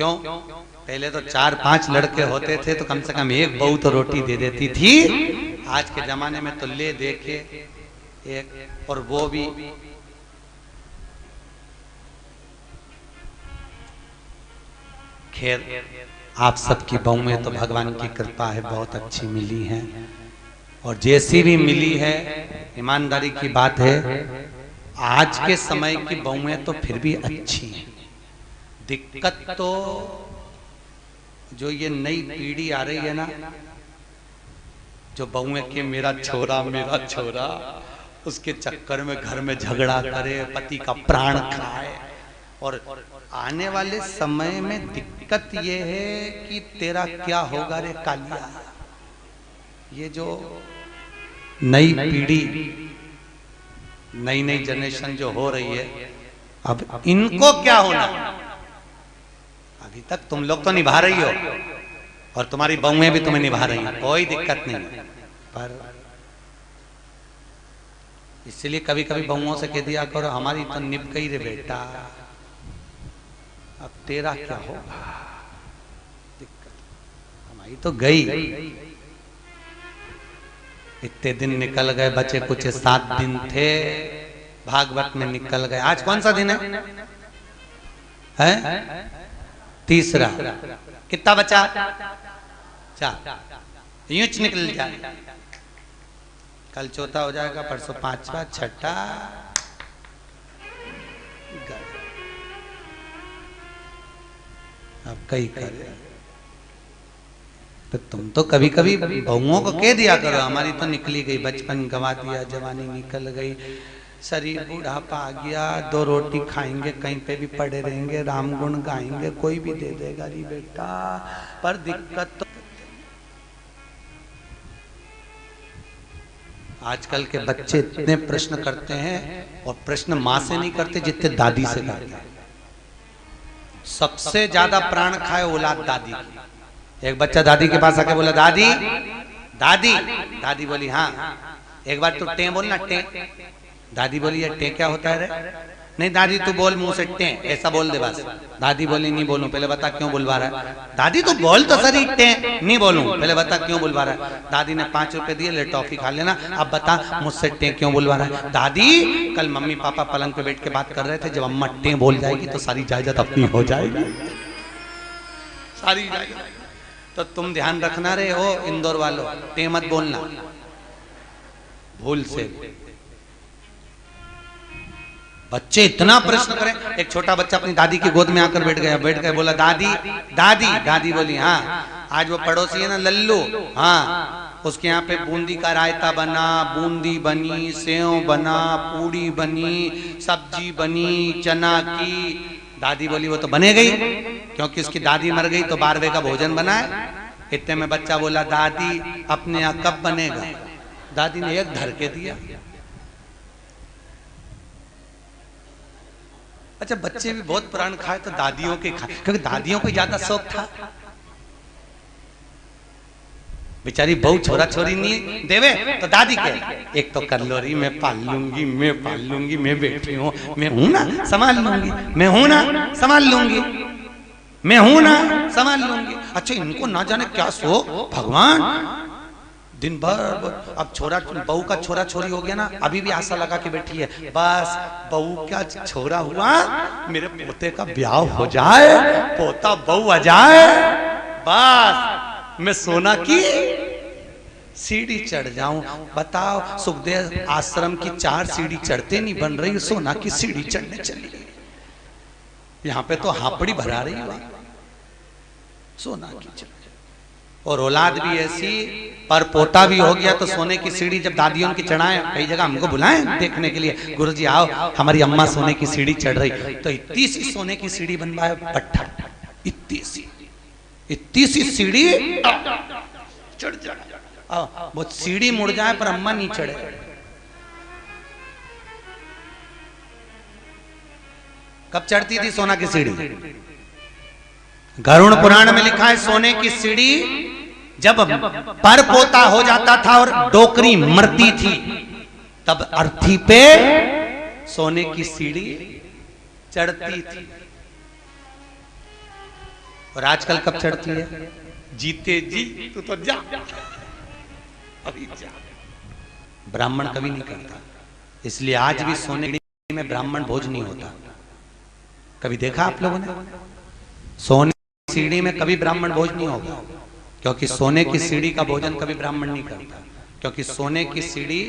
क्यों? पहले तो 4-5 लड़के होते थे तो कम से कम एक बहू तो रोटी दे देती थी। आज के जमाने में तो ले देखे एक, और वो भी खैर आप सबकी बहुएं तो भगवान की कृपा है बहुत अच्छी मिली हैं, और जैसी भी मिली है ईमानदारी की बात है आज के समय की बहुएं तो फिर भी अच्छी हैं। दिक्कत तो जो ये नई पीढ़ी आ रही है ना, जो बहुएं के मेरा छोरा उसके चक्कर में घर में झगड़ा करे, पति का प्राण खाए। और आने वाले समय में दिक्कत ये है कि तेरा क्या होगा रे कालिया। ये जो नई पीढ़ी, नई जनरेशन जो हो रही है, अब इनको क्या होना। अभी तक तुम लोग तो निभा रही हो और तुम्हारी बहुएं भी तुम्हें निभा रही हैं, कोई दिक्कत नहीं। पर इसलिए कभी कभी बहुओं से कह दिया करो हमारी तो निभ गई रे बेटा, अब तेरा क्या होगा। दिक्कत हमारी तो गई। इतने दिन निकल गए, बचे कुछ 7 दिन थे, भागवत में निकल गए। आज कौन सा दिन है? तीसरा। कितना बचा? 4। यूं निकल जाए। कल चौथा हो जाएगा, परसों 5वां, 6ठा। अब कई करे तो तुम तो कभी कभी बहुओं को कह दिया करो हमारी तो निकली गई, बचपन गंवा दिया, जवानी निकल गई, शरीर बूढ़ापा आ गया, 2 रोटी खाएंगे, कहीं पे भी पड़े रहेंगे, राम गुण गाएंगे, कोई भी दे देगा री बेटा। पर दिक्कत तो आजकल के बच्चे इतने प्रश्न करते हैं, और प्रश्न माँ से नहीं करते जितने दादी से करते हैं। सबसे ज्यादा प्राण खाए औलाद दादी की। एक बच्चा दादी के पास आके बोला दादी दादी, दादी बोली हाँ। एक बार तू टे बोलना टे। दादी बोली टे क्या होता है रे? नहीं दादी तू बोल मुंह से टे, ऐसा बोल दे बस। दादी बोली नहीं बोलूं, पहले बता क्यों बुलवा रहा है। दादी तू बोल तो सही टे। नहीं बोलूं, पहले बता क्यों बुलवा रहा है। दादी ने 5 रुपए दिए, ले टॉफी खा लेना, अब बता मुझसे टे क्यों बुलवा रहा है। दादी कल मम्मी पापा पलंग पे बैठ के बात कर रहे थे, जब अम्मा टे बोल जाएगी तो सारी जायदाद अपनी हो जाएगी, सारी जायदाद। तो तुम ध्यान रखना रे हो इंदौर वालों, टे मत बोलना भूल से। बच्चे इतना प्रश्न करें। एक छोटा बच्चा अपनी दादी की गोद में आकर बैठ गया, बोला दादी दादी। दादी बोली हाँ। आज वो पड़ोसी है ना लल्लू, हाँ, उसके यहाँ पे बूंदी का रायता बना, बूंदी बनी, सेव बना, पूड़ी बनी, सब्जी बनी चना की। दादी बोली वो तो बने गई, क्योंकि उसकी दादी मर गई तो 12वें का भोजन बना है। इतने में बच्चा बोला दादी अपने यहाँ कब बनेगा। दादी ने एक धर के दिया। अच्छा बच्चे भी बहुत प्राण खाए तो दादियों के खाए, क्योंकि दादियों को ज्यादा शौक था। बेचारी बहू छोरा छोरी नहीं देवे तो दादी के एक तो कर लो रही, मैं पाल लूंगी, मैं पाल लूंगी, मैं बैठी हूँ, मैं हूं ना संभाल लूंगी, मैं हूं ना संभाल लूंगी, मैं हूं ना संभाल लूंगी। अच्छा इनको ना जाने क्या शौक भगवान। दिन भर अब छोरा बहू का छोरा छोरी हो गया ना, अभी भी आशा लगा के बैठी है बस बहू का छोरा हुआ, मेरे पोते का ब्याह हो जाए, पोता बहू आ जाए, बस मैं सोना की सीढ़ी चढ़ जाऊं। बताओ सुखदेव आश्रम की 4 सीढ़ी चढ़ते नहीं बन रही, सोना की सीढ़ी चढ़ने चली गई। यहाँ पे तो हापड़ी भरा रही है सोना की। और औलाद भी ऐसी, पर पोता भी हो गया तो सोने की सीढ़ी जब दादियों की चढ़ाए, कई जगह हमको बुलाएं देखने के लिए, गुरुजी आओ हमारी अम्मा सोने की सीढ़ी चढ़ रही, तो इतनी सी सोने की सीढ़ी बनवाए पट्टा, इतनी सी सीढ़ी चढ़ जाए, वो सीढ़ी मुड़ जाए पर अम्मा नहीं चढ़े। कब चढ़ती थी सोना की सीढ़ी? गरुड़ पुराण में लिखा है सोने की सीढ़ी जब पर पोता हो जाता था और डोकरी मरती थी, तब अर्थी पे सोने की सीढ़ी चढ़ती थी। और आजकल कब चढ़ती है? जीते जी तू तो जा, अभी जा। ब्राह्मण कभी नहीं करता, इसलिए आज भी सोने में ब्राह्मण भोज नहीं होता। कभी देखा आप लोगों ने? सोने की सीढ़ी में कभी ब्राह्मण भोज नहीं होगा, क्योंकि सोने की सीढ़ी का भोजन कभी ब्राह्मण नहीं करता। क्योंकि सोने की सीढ़ी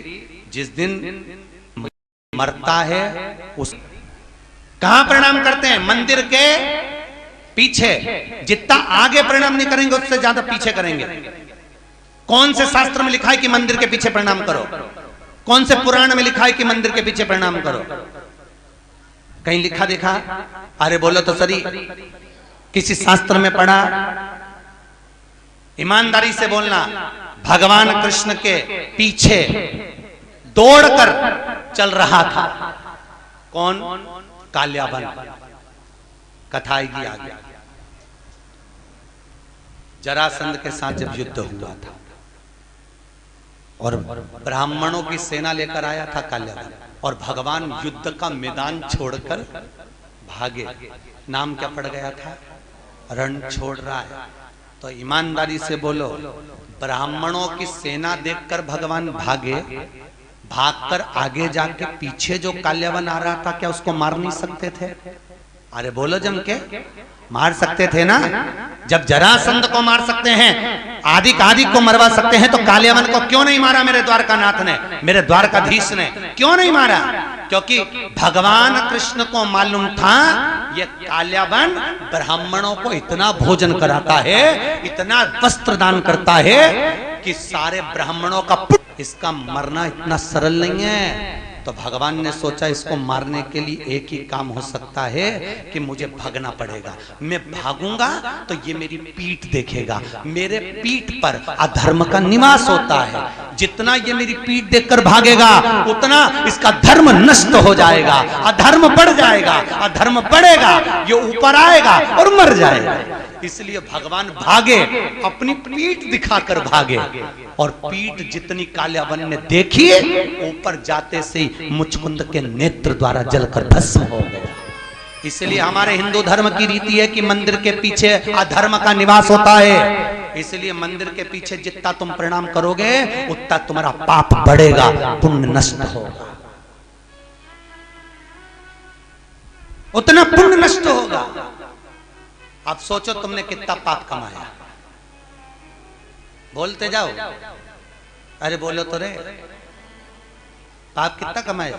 जिस दिन मरता है उस कहां प्रणाम करते हैं? मंदिर के पीछे। जितना आगे प्रणाम नहीं करेंगे उससे ज्यादा पीछे करेंगे। कौन से शास्त्र में लिखा है कि मंदिर के पीछे प्रणाम करो? कौन से पुराण में लिखा है कि मंदिर के पीछे प्रणाम करो? कहीं लिखा देखा? अरे बोलो तो सही, किसी शास्त्र में पढ़ा? ईमानदारी से बोलना। भगवान कृष्ण के पीछे दौड़कर चल रहा था कौन? काल्याबन। कथा आएगी आगे। जरासंध के साथ जब युद्ध हुआ था और ब्राह्मणों की सेना लेकर आया था काल्याबन, और भगवान युद्ध का मैदान छोड़कर भागे। नाम क्या पड़ गया था? रण छोड़ रहा है। तो ईमानदारी से बोलो, ब्राह्मणों की सेना देखकर भगवान भागे, भागकर आगे जाके पीछे जो काल्याबन आ रहा था, क्या उसको मार नहीं सकते थे? अरे बोलो जम के, मार सकते थे ना। जब जरासंध को मार सकते हैं, आदि को मरवा सकते हैं, तो काल्याबन को क्यों नहीं मारा मेरे द्वारकानाथ ने, मेरे द्वारकाधीश ने? क्यों नहीं मारा? क्योंकि भगवान कृष्ण को मालूम था ये काल्याबन ब्राह्मणों को इतना भोजन कराता है, इतना वस्त्र दान करता है कि सारे ब्राह्मणों का इसका मरना इतना सरल नहीं है। तो भगवान ने सोचा इसको मारने के लिए एक ही काम हो सकता है कि मुझे भागना पड़ेगा। मैं भागूंगा तो ये मेरी पीठ देखेगा, मेरे पीठ पर अधर्म का निवास होता है। जितना ये मेरी पीठ देखकर भागेगा उतना इसका धर्म नष्ट हो जाएगा, अधर्म बढ़ जाएगा, अधर्म बढ़ेगा, ये ऊपर आएगा और मर जाएगा। इसलिए भगवान भागे, अपनी पीठ दिखाकर भागे, और पीठ जितनी काल्याबन ने देखी, ऊपर जाते से मुचकुंद के नेत्र द्वारा जलकर भस्म हो गया। इसलिए हमारे हिंदू धर्म की रीति है कि मंदिर के पीछे अधर्म का निवास होता है। इसलिए मंदिर के पीछे जितना तुम प्रणाम करोगे उतना तुम्हारा पाप बढ़ेगा, पुण्य नष्ट होगा, उतना पुण्य नष्ट होगा। अब सोचो तुमने कितना पाप कमाया, बोलते जाओ। अरे बोलो तो रे, पाप कितना कमाया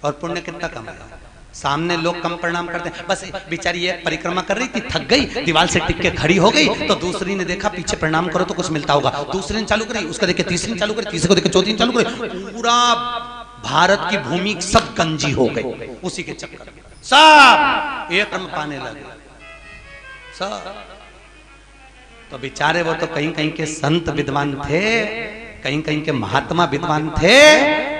और पुण्य कितना कमाया? सामने लोग कम प्रणाम करते हैं। बस बेचारी एक परिक्रमा कर रही थी, थक गई, दीवार से टिक के खड़ी हो गई, तो दूसरी ने देखा पीछे प्रणाम करो तो कुछ मिलता होगा, दूसरी ने चालू करी, उसका देखे तीसरी ने चालू करी, तीसरे को देखे चौथी ने चालू करी, पूरा भारत की भूमि सब गंजी हो गई उसी के चक्कर में। सब एक कर्म पाने लगे सब। तो बेचारे वो तो कहीं कहीं के संत विद्वान थे, कहीं कहीं के महात्मा विद्वान थे,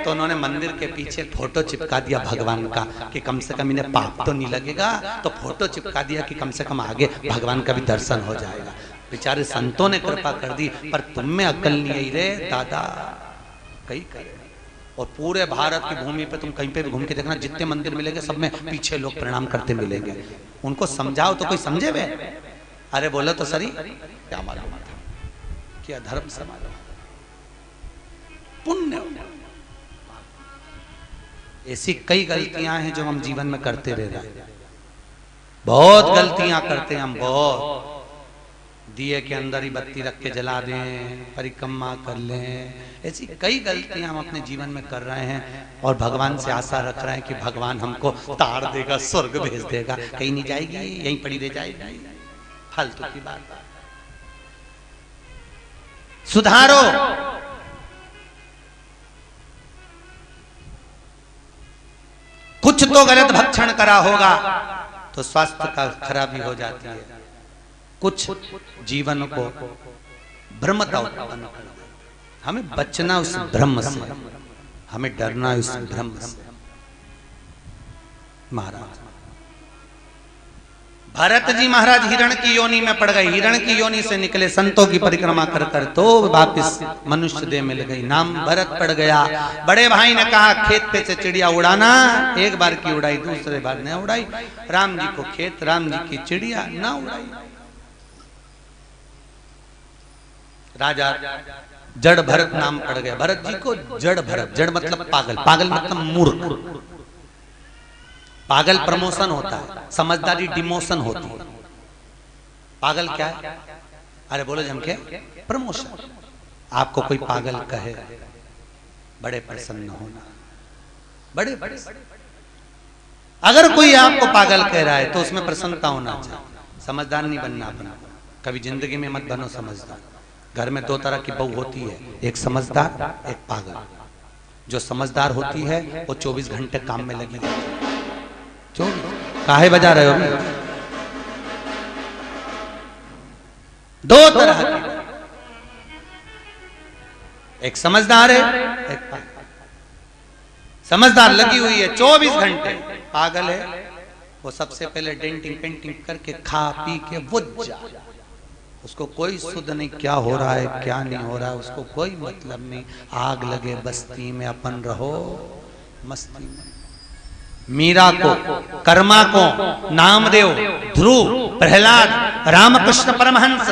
तो उन्होंने मंदिर के पीछे फोटो चिपका दिया भगवान का कि कम से कम इन्हें पाप तो नहीं लगेगा। तो फोटो चिपका दिया कि कम से कम आगे भगवान का भी दर्शन हो जाएगा। बेचारे संतों ने कृपा कर दी, पर तुम में अकल नहीं आई रे दादा, कहीं करे। और पूरे भारत की भूमि पे तुम कहीं पे भी घूम के देखना, जितने मंदिर मिलेंगे सब में पीछे लोग प्रणाम करते मिलेंगे। उनको समझाओ तो कोई समझे वे? अरे बोलो तो सही, क्या मालूम था कि अधर्म से मालूम पुण्य। ऐसी कई गलतियां हैं जो हम जीवन में करते रह रहे हैं, बहुत गलतियां करते हैं हम, बहुत। दिए के अंदर ही बत्ती रख के जला दें, परिक्रमा कर लें, ऐसी कई गलतियां हम अपने जीवन में कर रहे हैं, और भगवान से आशा रख रहे हैं कि भगवान हमको तार देगा, स्वर्ग भेज देगा। कहीं नहीं जाएगी, यहीं पड़ी रह जाएगी, फालतू की बात। सुधारो। कुछ तो गलत भक्षण करा होगा तो स्वास्थ्य का खराबी हो जाती है, कुछ जीवन को भ्रमता उत्पन्न कर देता। हमें बचना उस भ्रम से, हमें डरना उस भ्रम से। महाराज भरत जी महाराज हिरण की योनि में पड़ गए, हिरण की योनि से निकले, संतों की परिक्रमा कर कर तो वापिस मनुष्य देह मिल गई, नाम भरत पड़ गया। बड़े भाई ने कहा खेत पे से चिड़िया उड़ाना, एक बार की उड़ाई, दूसरे बार न उड़ाई। राम जी को खेत, राम जी की चिड़िया ना उड़ाई। राजा जड़ भरत नाम पड़ गया भरत जी को। जड़ भरत, जड़ मतलब पागल, पागल मतलब मूर्ख। पागल प्रमोशन होता है, समझदारी डिमोशन होती है। पागल क्या है? अरे बोलो जम के प्रमोशन। आपको कोई पागल कहे, बड़े प्रसन्न होना, बड़े बड़े। अगर कोई आपको पागल कह रहा है तो उसमें प्रसन्नता होना चाहिए। समझदार नहीं बनना अपना, कभी जिंदगी में मत बनो समझदार। घर में दो तरह की बहू होती है, एक समझदार, एक पागल। जो समझदार होती है वो 24 घंटे काम में लगी रहती है। 24 काहे बजा रहे हो? दो तरह की, एक समझदार है, एक पागल। समझदार लगी हुई है 24 घंटे, पागल है वो सबसे पहले डेंटिंग पेंटिंग करके खा पी के बुझ जाए। उसको कोई सुध नहीं क्या हो रहा है क्या नहीं हो रहा है, उसको कोई मतलब नहीं। आग लगे बस्ती में, अपन रहो मस्ती में। मीरा को, कर्मा को, नामदेव, ध्रुव, प्रहलाद, रामकृष्ण परमहंस,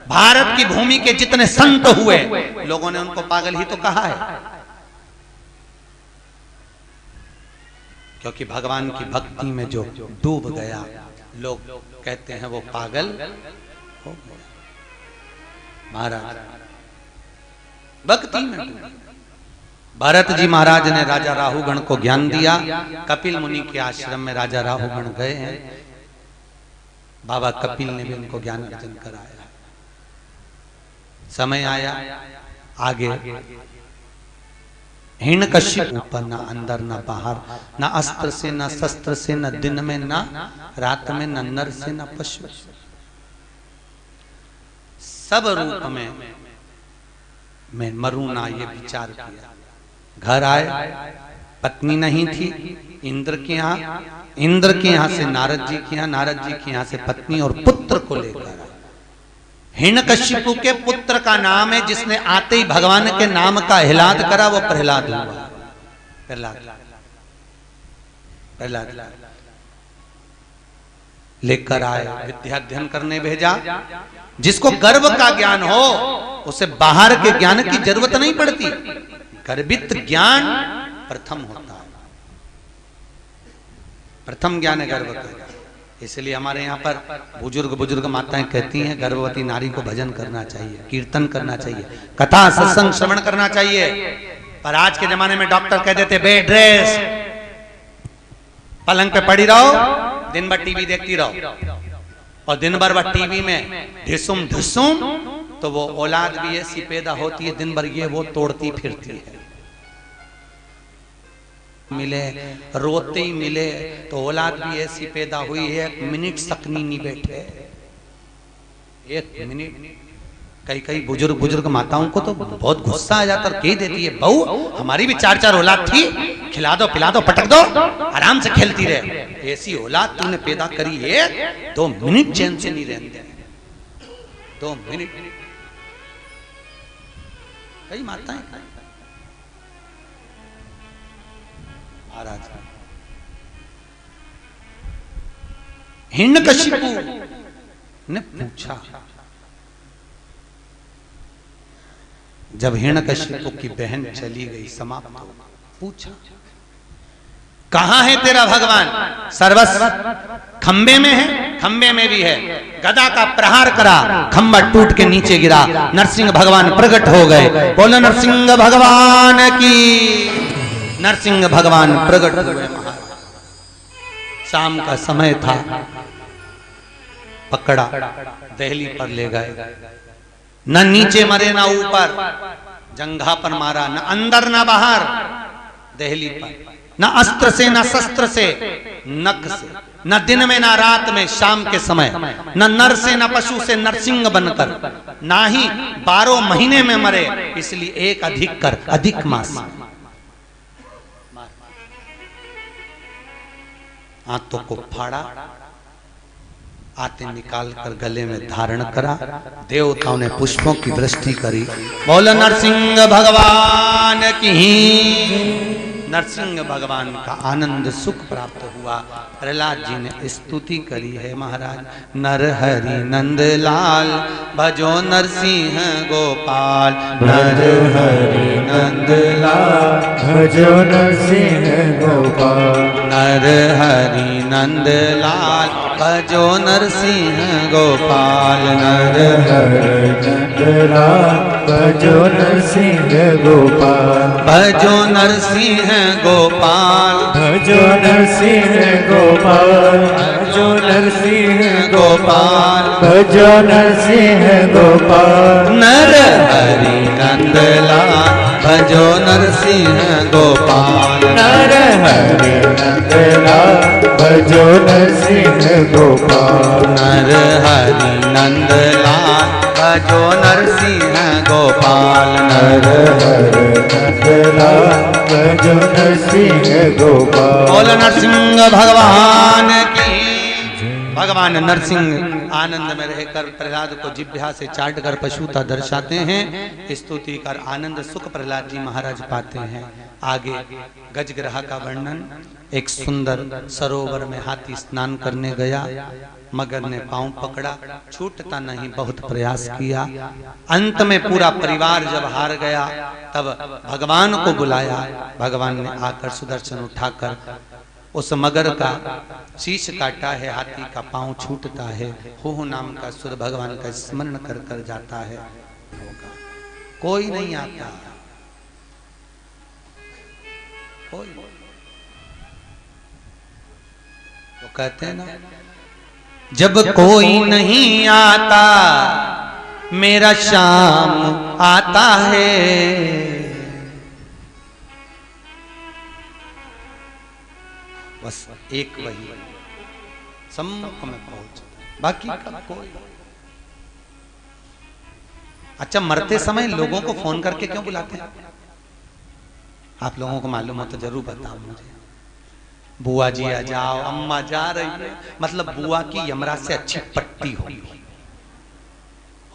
भारत की भूमि के जितने संत हुए, लोगों ने उनको पागल ही तो कहा है। क्योंकि भगवान की भक्ति में जो डूब गया, लोग कहते हैं वो पागल हो गया। महाराज भक्ति में डूब। भरत जी महाराज ने राजा राहुगण को ज्ञान दिया। कपिल मुनि के आश्रम में राजा राहुगण गए हैं। बाबा कपिल ने भी उनको ज्ञान अर्जन कराया। समय आया आगे, हिरण्यकश्यप ऊपर, न अंदर न बाहर, न अस्त्र से न शस्त्र से, न दिन में न रात में, न नर से न पशु, सब रूप में मरूं ना, ये विचार किया। घर आए, पत्नी नहीं थी, इंद्र के यहाँ से नारद जी के यहाँ, नारद जी के यहाँ से पत्नी और पुत्र को लेकर। हिरण्यकश्यप के पुत्र का नाम है, जिसने आते ही भगवान के नाम का हिलाद करा, वो प्रहलाद हुआ। प्रहलाद लेकर आए, विद्या अध्ययन करने भेजा। जिसको गर्व का ज्ञान हो उसे बाहर के ज्ञान की जरूरत नहीं पड़ती। गर्भित ज्ञान प्रथम होता है, प्रथम ज्ञान है गर्भ का। इसलिए हमारे यहाँ पर बुजुर्ग माताएं कहती हैं गर्भवती नारी को भजन करना चाहिए, कीर्तन करना चाहिए, कथा सत्संग श्रवण करना चाहिए। पर आज के जमाने में डॉक्टर कह देते बेड रेस्ट, पलंग पे पड़ी रहो, दिन भर टीवी देखती रहो, और दिन भर वह टीवी में ढिसुम ढुसुम, तो वो औलाद भी ऐसी पैदा होती है दिन भर ये वो तोड़ती फिरती है। मिले रोते ही मिले तो औलाद भी ऐसी पैदा हुई है, 1 मिनट सकनी नहीं बैठे, 1 मिनट। कई बुजुर्ग माताओं को तो बहुत गुस्सा आ जाता और कह देती है बहू हमारी भी 4 औलाद थी, खिला दो पिला दो पटक दो, आराम से खेलती रहे। ऐसी औलाद तूने पैदा करी है, 2 मिनट चैन से नहीं रहते, 2 मिनट। कई माताएं महाराज हिरण्यकश्यप ने पूछा, जब हिरण्यकश्यप की बहन चली गई समाप्त हो, पूछा कहां है तेरा भगवान? सर्वस्व खंबे में है, खंबे में भी है। गदा का प्रहार करा, खंबा टूट के नीचे गिरा, नरसिंह भगवान प्रकट हो गए। बोलो नरसिंह भगवान की। नरसिंह भगवान प्रकट हुए। शाम का समय था, पकड़ा, दहली पर ले गए। न नीचे मरे न ऊपर, जंघा पर मारा, न अंदर न बाहर, दहली पर। न अस्त्र से न शस्त्र से, नख से, न दिन में न रात में, शाम के समय, न नर से न पशु से, नरसिंह बनकर, ना ही 12 महीने में मरे, इसलिए एक अधिक कर, अधिक मास। हाथों को फाड़ा, आते निकाल कर गले में धारण करा, देवताओं ने पुष्पों की वृष्टि करी। बोलो नरसिंह भगवान की। नरसिंह भगवान का आनंद सुख प्राप्त हुआ। प्रहलाद जी ने स्तुति करी है महाराज, नर हरि नंद लाल भजो नरसिंह गोपाल, नर हरि नंद लाल भजो नरसिंह गोपाल, नर हरि नंद लाल भजो नरसिंह गोपाल, नर हरि नंद लाल भजो नरसिंह गोपाल, भजो नरसिंह गोपाल, भजो नरसिंह गोपाल, भजो नरसिंह गोपाल, भजो नरसिंह गोपाल, नर हरि नंद लाल भजो नरसिंह गोपाल, नर हरि नंद लाल भजो नरसिंह गोपाल, नर हरि नंद लाल भजो नरसिंह गोपाल, नर हरि नंद लाल भजो नरसिंह गोपाल। बोल नरसिंह भगवान की। भगवान नरसिंह आनंद में रहकर प्रहलाद को जिह्वा से चाट कर पशुता दर्शाते हैं। स्तुति कर आनंद सुख प्रहलाद जी महाराज पाते हैं। आगे गजग्रह का वर्णन। एक सुंदर सरोवर में हाथी स्नान करने गया, मगर ने पांव पकड़ा, छूटता नहीं, बहुत प्रयास किया। अंत में पूरा परिवार जब हार गया तब भगवान को बुलाया। भगवान ने आकर सुदर्शन उठाकर उस मगर का शीश काटा है, हाथी का पांव छूटता है। हो नाम का सुर भगवान का स्मरण कर कर जाता है। कोई नहीं आता, कोई। वो कहते हैं ना, जब कोई नहीं आता मेरा शाम आता है। बस एक वही सम्मुख में पहुंच, बाकी का कोई। अच्छा, मरते समय लोगों को फोन करके क्यों बुलाते हैं? आप लोगों को मालूम हो तो जरूर बताओ मुझे। बुआ जी आ जाओ, अम्मा जा रही है, मतलब बुआ की यमराज से अच्छी पट्टी होगी।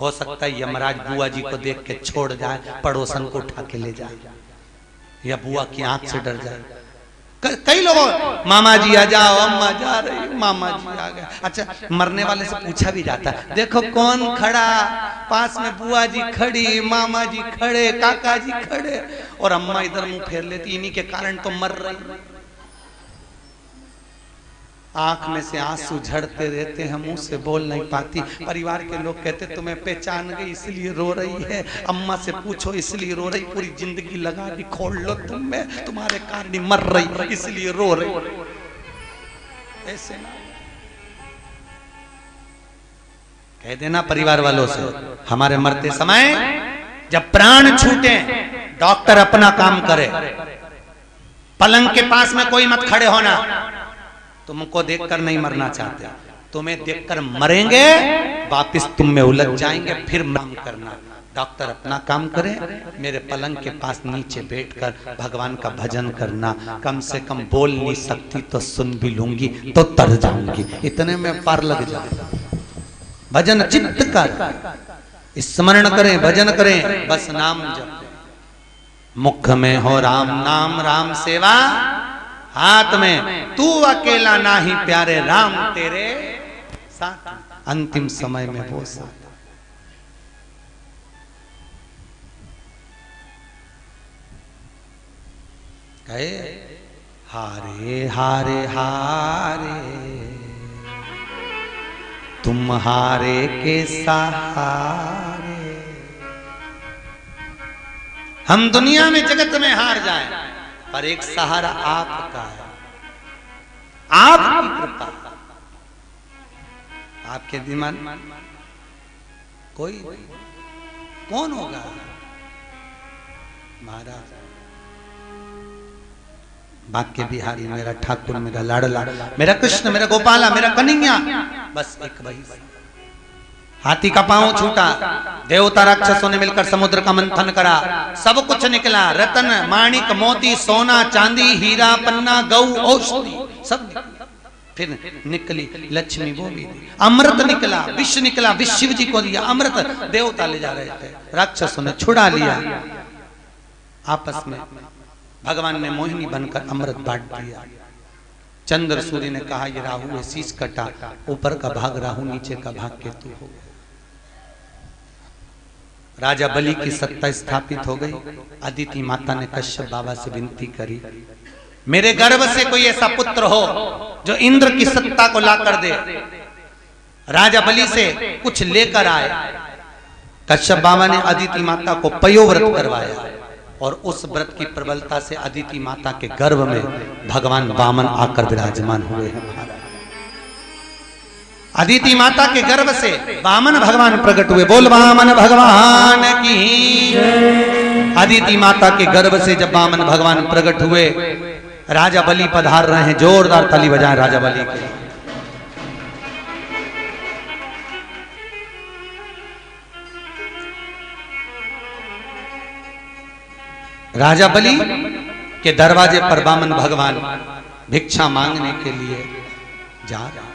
हो सकता है यमराज बुआ जी को देख के छोड़ जाए, पड़ोसन को उठा के ले जाए, या बुआ की आंख से डर जाए। कई लोगों, मामा जी आ जाओ, अम्मा जा रही है, मामा जी आ गए। अच्छा, मरने वाले से पूछा भी जाता है, देखो कौन खड़ा, पास में बुआ जी खड़ी, मामा जी खड़े, काका जी खड़े, और अम्मा इधर मुंह फेर लेती, इन्हीं के कारण तो मर रही। आंख में से आंसू झड़ते रहते हैं, मुंह से बोल नहीं पाती। परिवार के लोग कहते तुम्हें पहचान गई इसलिए रो रही है, अम्मा से पूछो इसलिए रो रही, पूरी जिंदगी लगा दी खोल लो तुम में, तुम्हारे कारण मर रही इसलिए रो रही। ऐसे ना कह देना परिवार वालों से, हमारे मरते समय जब प्राण छूटे, डॉक्टर अपना काम करे, पलंग के पास में कोई मत खड़े होना। तुमको देखकर नहीं मरना चाहते, तुम्हें देखकर मरेंगे, वापिस तुम में उलझ जाएंगे, फिर काम करना। डॉक्टर अपना काम करे, मेरे पलंग के पास नीचे बैठकर भगवान का भजन करना। कम से कम बोल नहीं सकती तो सुन भी लूंगी तो तर जाऊंगी, इतने में पार लग जाऊंगा। भजन चित्त कर, स्मरण करें, भजन करें, बस नाम जप। मुख में हो राम नाम, राम सेवा हाथ में, तू अकेला ना ही प्यारे, राम तेरे साथ। अंतिम समय में वो साथ। कहे हारे हारे हारे तुम हारे के सहारे। हम दुनिया में जगत में हार जाएं, पर एक सहारा आपका है, आपकी कृपा, आपके दिमाग कोई कौन होगा? महाराज बाक्य बिहारी मेरा ठाकुर, मेरा लाडला, मेरा कृष्ण, मेरा गोपाला, मेरा कन्हैया, बस एक वही। हाथी का पांव छूटा, देवता राक्षसों ने मिलकर समुद्र का मंथन करा, सब कुछ निकला, रतन माणिक मोती सोना चांदी हीरा पन्ना गौ औषधि सब निकला। फिर निकली लक्ष्मी, वो भी अमृत निकला, विष निकला, विष शिव जी को दिया अमृत, देवता ले जा रहे थे, राक्षसों ने छुड़ा लिया। आपस में भगवान ने मोहिनी बनकर अमृत बांट दिया। चंद्र सूर्य ने कहा ये राहु है, शीश कटा, ऊपर का भाग राहु, नीचे का भाग केतु हो गया। राजा बलि की सत्ता स्थापित हो गई। अदिति माता ने कश्यप बाबा से विनती करी, मेरे गर्भ से कोई ऐसा पुत्र हो जो इंद्र की सत्ता को ला कर दे। राजा बलि से कुछ लेकर आए। कश्यप बाबा ने अदिति माता को पयोव्रत करवाया और उस व्रत की प्रबलता से अदिति माता के गर्भ में भगवान वामन आकर विराजमान हुए हैं महाराज। अदिति माता के गर्भ से वामन भगवान प्रकट हुए। बोल वामन भगवान की। अदिति माता के गर्भ से जब वामन भगवान प्रकट हुए, राजा बलि पधार रहे हैं। जोरदार ताली बजाएं राजा बलि के। राजा बलि के दरवाजे पर वामन भगवान भिक्षा मांगने के लिए जा रहे हैं।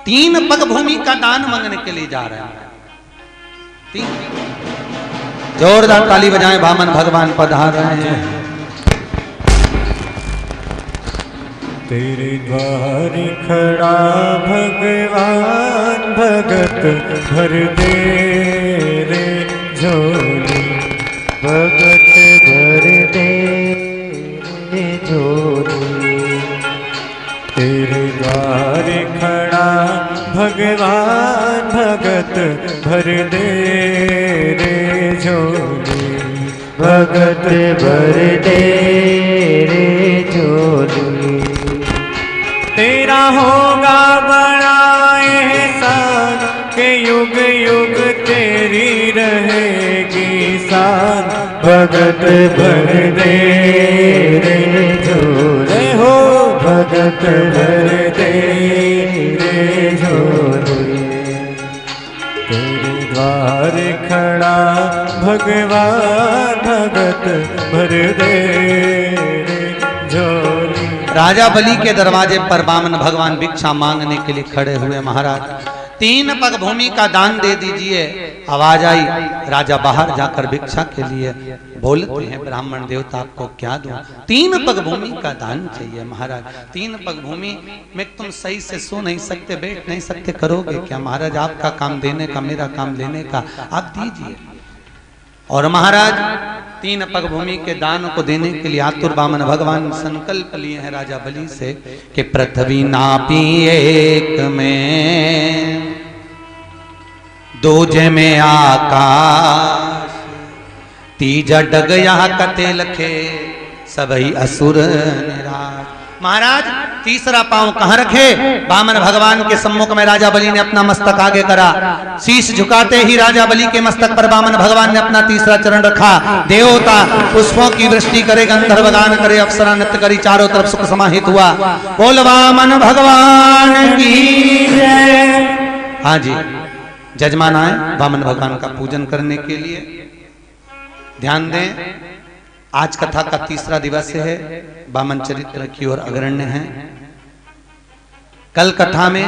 3 पग भूमि का दान मांगने के लिए जा रहे हैं। 3 जोरदार ताली बजाएं, वामन भगवान पधार रहे हैं। तेरे द्वार खड़ा भगवान, भगत भर दे रे झोली, भगत भर दे रे झोली। तेरे द्वार खड़ा भगवान, भगत भर दे रे झोली, भगत भर दे रे झोली। तेरा होगा बड़ा एहसान के युग युग तेरी रहेगी शान, भगत भर दे रे झोली हो, भगत भर दे रे झोली। तेरे द्वार खड़ा भगवान, भगत भर दे रे झोली। राजा बलि के दरवाजे पर वामन भगवान भिक्षा मांगने के लिए खड़े हुए। महाराज 3 पग भूमि का दान दे दीजिए। आवाज आई, राजा बाहर जाकर भिक्षा के लिए बोलते हैं, ब्राह्मण देवता आपको क्या दूं? 3 पग भूमि का दान चाहिए। महाराज 3 पग भूमि में तुम सही से सो नहीं सकते, बैठ नहीं सकते, करोगे क्या? महाराज आपका काम देने का, मेरा काम लेने का, आप दीजिए। और महाराज 3 पग भूमि के दान को देने के लिए आतुर वामन भगवान संकल्प लिए हैं राजा बलि से कि पृथ्वी नापी एक में, दूजे में आकाश, तीजा डग यहाँ कते लखे, सबई असुर निराश। महाराज तीसरा पांव कहां रखे? वामन भगवान के सम्मुख में राजा बलि ने अपना मस्तक आगे करा। शीश झुकाते ही राजा बलि के मस्तक पर वामन भगवान ने अपना तीसरा चरण रखा। देवता पुष्पों की वृष्टि करे, गंधर्व गान करे, अप्सरा नृत्य करी, चारों तरफ सुख समाहित हुआ। बोल वामन भगवान की जय। हाँ जी, जजमान आए वामन भगवान का पूजन करने के लिए। ध्यान दें, आज कथा का तीसरा दिवस है। वामन चरित्र की ओर अग्रण्य है। कल कथा में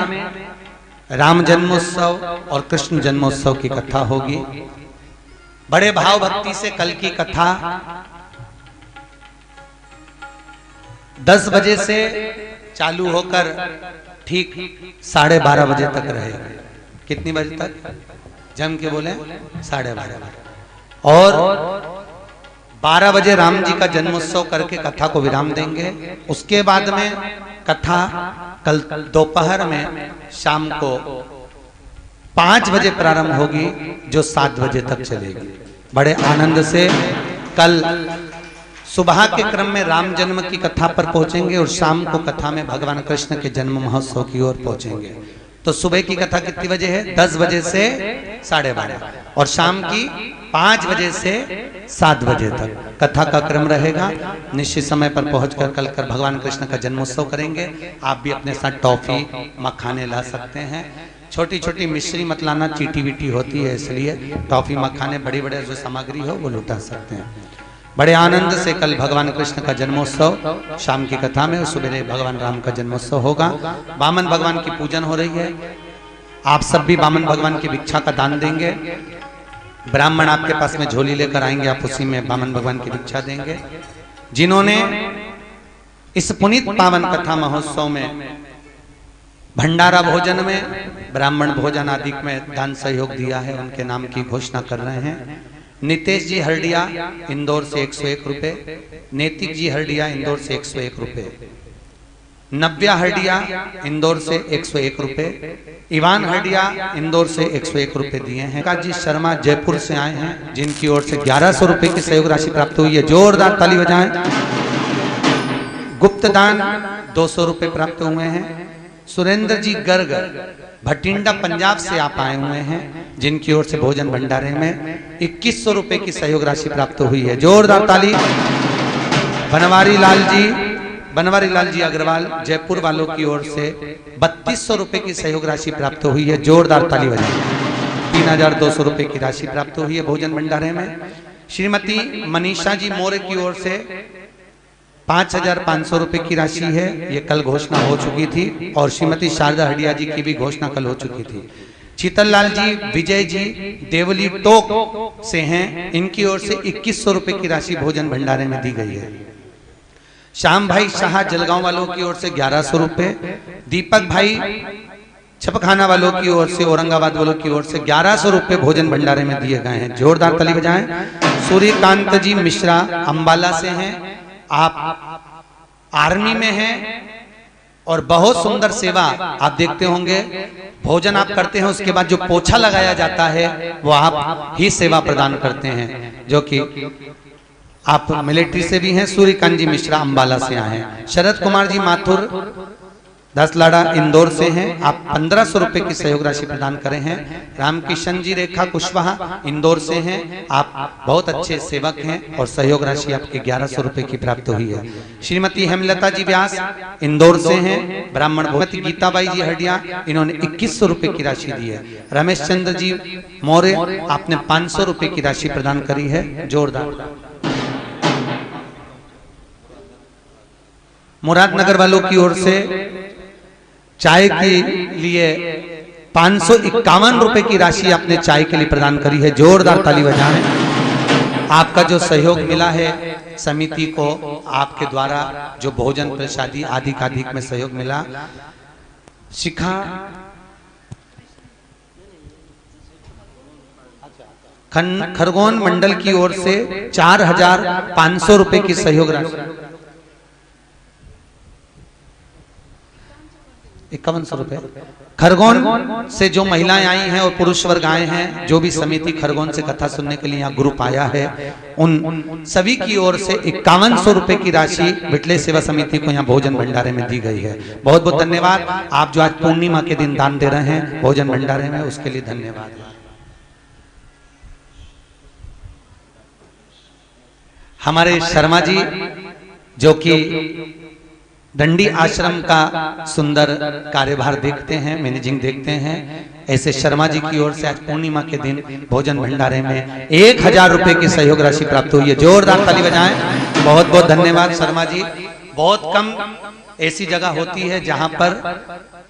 राम जन्मोत्सव और कृष्ण जन्मोत्सव की कथा होगी। बड़े भाव भक्ति से कल की कथा 10 बजे से चालू होकर ठीक 12:30 बजे तक रहेगी। कितनी बजे तक? जम के बोले 12:30। और 12 बजे राम जी का जन्मोत्सव करके कथा को विराम देंगे। उसके बाद में कथा कल दोपहर में शाम को 5 बजे प्रारंभ होगी, जो 7 बजे तक चलेगी। बड़े आनंद से कल सुबह के क्रम में राम जन्म की कथा पर पहुंचेंगे और शाम को कथा में भगवान कृष्ण के जन्म महोत्सव की ओर पहुंचेंगे। तो सुबह की कथा कितनी बजे है? 10 बजे से 12:30 और शाम की 5 बजे से 7 बजे तक कथा का क्रम रहेगा। निश्चित समय पर पहुंचकर कल कर भगवान कृष्ण का जन्मोत्सव करेंगे। आप भी अपने साथ टॉफी मखाने ला सकते हैं। छोटी छोटी मिश्री मत लाना, चीटी वीटी होती है, इसलिए टॉफी मखाने बड़ी बड़े जो सामग्री हो वो लुटा सकते हैं। बड़े आनंद से कल भगवान कृष्ण का जन्मोत्सव शाम की कथा में, सुबह भगवान राम का जन्मोत्सव होगा। वामन भगवान की पूजन हो रही है। आप सब भी वामन भगवान की भिक्षा का दान देंगे। ब्राह्मण आपके पास में झोली लेकर आएंगे, आप उसी में वामन भगवान की भिक्षा देंगे। जिन्होंने इस पुनीत पावन कथा महोत्सव में भंडारा भोजन में, ब्राह्मण भोजन आदि में दान सहयोग दिया है, उनके नाम की घोषणा कर रहे हैं। नितेश जी हरडिया इंदौर से 101 रुपए, नैतिक जी हरडिया इंदौर से 101 रुपए, नव्या हरडिया इंदौर से 101 रुपए, इवान हरडिया इंदौर से 101 रुपए दिए हैं। काजी शर्मा जयपुर से आए हैं, जिनकी ओर से 1100 रुपए की सहयोग राशि प्राप्त हुई है, जोरदार ताली बजाएं। गुप्त दान 200 रुपए प्राप्त हुए हैं। सुरेंद्र जी गर्ग भटिंडा पंजाब से आप आए हुए हैं, जिनकी ओर से भोजन भंडारे में 2100 रुपए की सहयोग राशि प्राप्त हुई है, जोरदार ताली। बनवारी लाल जी अग्रवाल जयपुर वालों की ओर से 3200 रुपए की सहयोग राशि प्राप्त हुई है, जोरदार ताली बजाएं। 3200 रुपए की राशि प्राप्त हुई है भोजन भंडारे में। श्रीमती मनीषा जी मोरे की ओर से 5500 रुपए की राशि है, ये कल घोषणा हो चुकी थी, और श्रीमती शारदा हडिया जी की भी घोषणा कल हो चुकी थी। शीतल लाल जी विजय जी देवली टोक से हैं, इनकी ओर से 2100 रुपए की राशि भोजन भंडारे में दी गई है। श्याम भाई शाह जलगांव वालों की ओर से 1100 रुपए, दीपक भाई छपखाना वालों की ओर से, औरंगाबाद वालों की ओर से 1100 रुपए भोजन भंडारे में दिए गए हैं, जोरदार ताली बजाएं। सूर्यकांत जी मिश्रा अंबाला से हैं, आप आर्मी में हैं और बहुत सुंदर सेवा आप देखते होंगे। भोजन आप करते हैं, उसके बाद जो पोछा लगाया जाता है वो आप ही सेवा प्रदान करते हैं, जो कि आप मिलिट्री से भी हैं। सूर्यकांत जी मिश्रा अंबाला से आए हैं। शरद कुमार जी माथुर 10 लाड़ा इंदौर से हैं, आप 1500 रुपए की सहयोग राशि प्रदान करें हैं। रामकिशन जी रेखा कुशवाहा इंदौर से हैं, आप बहुत अच्छे सेवक हैं और सहयोग राशि आपके 1100 रुपए की प्राप्त हुई है। श्रीमती हेमलता जी व्यास इंदौर से हैं, ब्राह्मण भगवती गीताबाई जी हरडिया, इन्होंने 2100 रुपए की राशि दी है। रमेश चंद्र जी मौर्य, आपने 500 रुपए की राशि प्रदान करी है, जोरदार। मुरादनगर वालों की ओर से चाय के लिए 551 रुपए की राशि आपने चाय के लिए प्रदान करी है, जोरदार ताली बजाएं। आपका जो सहयोग मिला है समिति को, आपके द्वारा जो भोजन प्रसादी आदि का अधिक में सहयोग मिला। शिखा खरगोन मंडल की ओर से 4500 रुपए की सहयोग राशि, 5100 रुपए। खरगोन से जो महिलाएं आई हैं और पुरुष वर्ग आए हैं, जो भी समिति खरगोन से कथा सुनने के लिए यहाँ ग्रुप आया है, उन सभी की ओर से 5100 रुपए की राशि विटले सेवा समिति को यहाँ भोजन भंडारे में दी गई है। बहुत बहुत धन्यवाद। आप जो आज पूर्णिमा के दिन दान दे रहे हैं भोजन भंडारे में, उसके लिए धन्यवाद। हमारे शर्मा जी जो कि दंडी आश्रम का सुंदर कार्यभार देखते हैं, मैनेजिंग देखते हैं, ऐसे शर्मा जी की ओर से आज पूर्णिमा के दिन भोजन भंडारे में 1000 रुपए की सहयोग राशि प्राप्त हुई है, जोरदार ताली बजाएं। बहुत बहुत धन्यवाद शर्मा जी। बहुत कम ऐसी जगह होती है जहां पर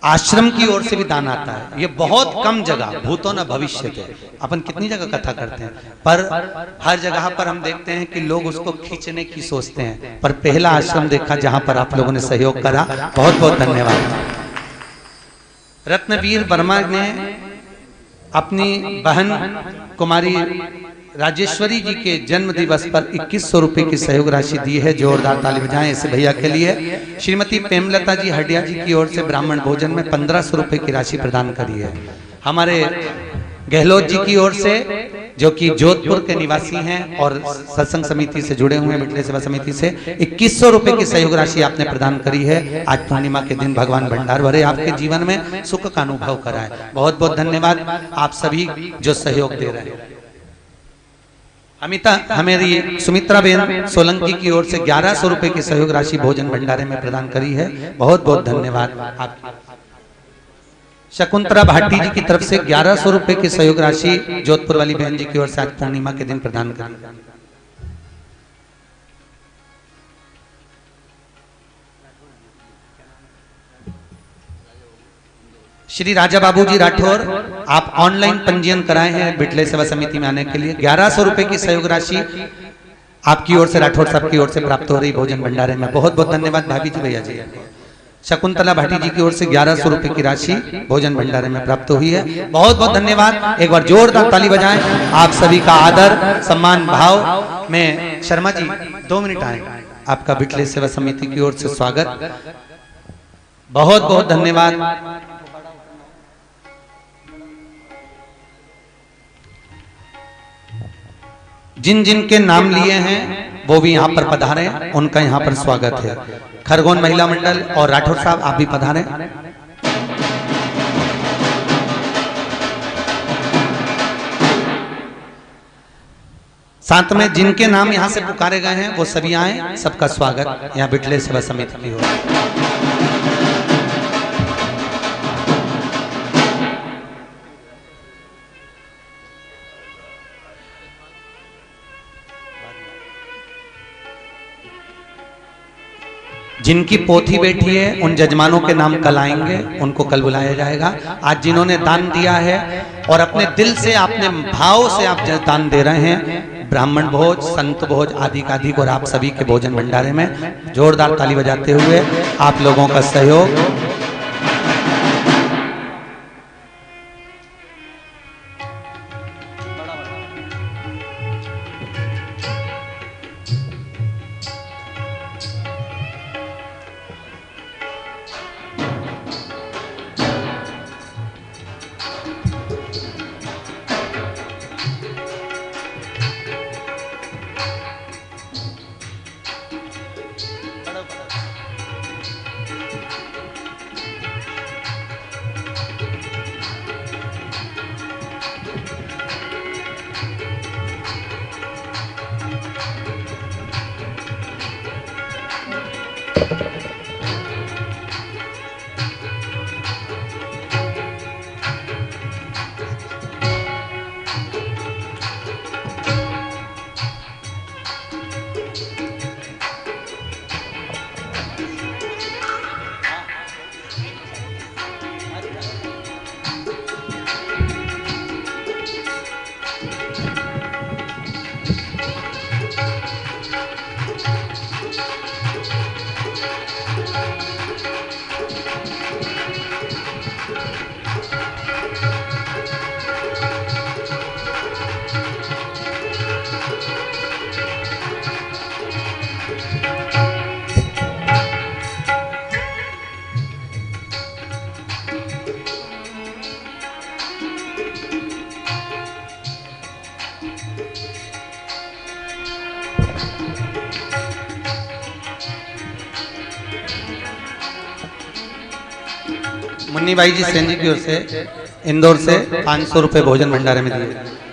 आश्रम की ओर से भी दान आता है, ये बहुत कम जगह, भूतो न भविष्य थे। अपन कितनी जगह कथा करते हैं, पर हर जगह पर हम देखते हैं कि लोग उसको खींचने की सोचते हैं, पर पहला आश्रम देखा जहां पर आप लोगों ने सहयोग करा, बहुत बहुत धन्यवाद। रत्नवीर वर्मा ने अपनी बहन कुमारी राजेश्वरी जी के जन्म दिवस पर 2100 रुपए की सहयोग राशि दी है, जोरदार ताली बजाएं ऐसे भैया के लिए। श्रीमती प्रेमलता जी हडिया जी की ओर से ब्राह्मण भोजन में 1500 रुपए की राशि प्रदान करी है। हमारे गहलोत जी की ओर से, जो कि जोधपुर के निवासी हैं और सत्संग समिति से जुड़े हुए हैं, मिटले सेवा समिति से, 2100 रुपए की सहयोग राशि आपने प्रदान करी है। आज पूर्णिमा के दिन भगवान भंडार भरे आपके जीवन में, सुख का अनुभव कराए। बहुत बहुत धन्यवाद आप सभी जो सहयोग दे रहे हैं। हमारी सुमित्रा बेन सोलंकी की ओर से 1100 रुपए की सहयोग राशि भोजन भंडारे में प्रदान करी है, बहुत बहुत धन्यवाद आपकी। शकुंतला भाटी जी की तरफ से 1100 रुपए की सहयोग राशि जोधपुर वाली बहन जी की ओर से आज पूर्णिमा के दिन प्रदान करी। श्री राजा बाबूजी राठौर, आप ऑनलाइन पंजीयन कराए हैं बिटले सेवा समिति में आने के लिए। 1100 रुपए की सहयोग राशि आपकी ओर से, राठौर साहब की ओर से प्राप्त हो रही भोजन भंडारे में। बहुत बहुत धन्यवाद भाभी जी, भैया जी। शकुंतला भाटी जी की ओर से 1100 रुपए की राशि भोजन भंडारे में प्राप्त हुई है। बहुत बहुत धन्यवाद। एक बार जोरदार ताली बजाएं। आप सभी का आदर सम्मान भाव में शर्मा जी 2 मिनट आए, आपका बिटले सेवा समिति की ओर से स्वागत। बहुत बहुत धन्यवाद। जिन जिन के नाम लिए हैं वो भी यहाँ पर पधारे, उनका यहाँ पर स्वागत है। खरगोन महिला मंडल और राठौर साहब आप भी पधारे। साथ में जिनके नाम यहाँ से पुकारे गए हैं वो सभी आए, सबका स्वागत यहाँ बिटले सेवा समिति की ओर। जिनकी पोथी बैठी है उन जजमानों के नाम कल आएंगे, उनको कल बुलाया जाएगा। आज जिन्होंने दान दिया है और अपने दिल से, आपने भाव से आप दान दे रहे हैं, ब्राह्मण भोज, संत भोज आदि का अधिक, और आप सभी के भोजन भंडारे में जोरदार ताली बजाते हुए आप लोगों का सहयोग। मुन्नी भाई जी सेन जी की ओर से इंदौर से 500 रुपए भोजन भंडारे में दिए।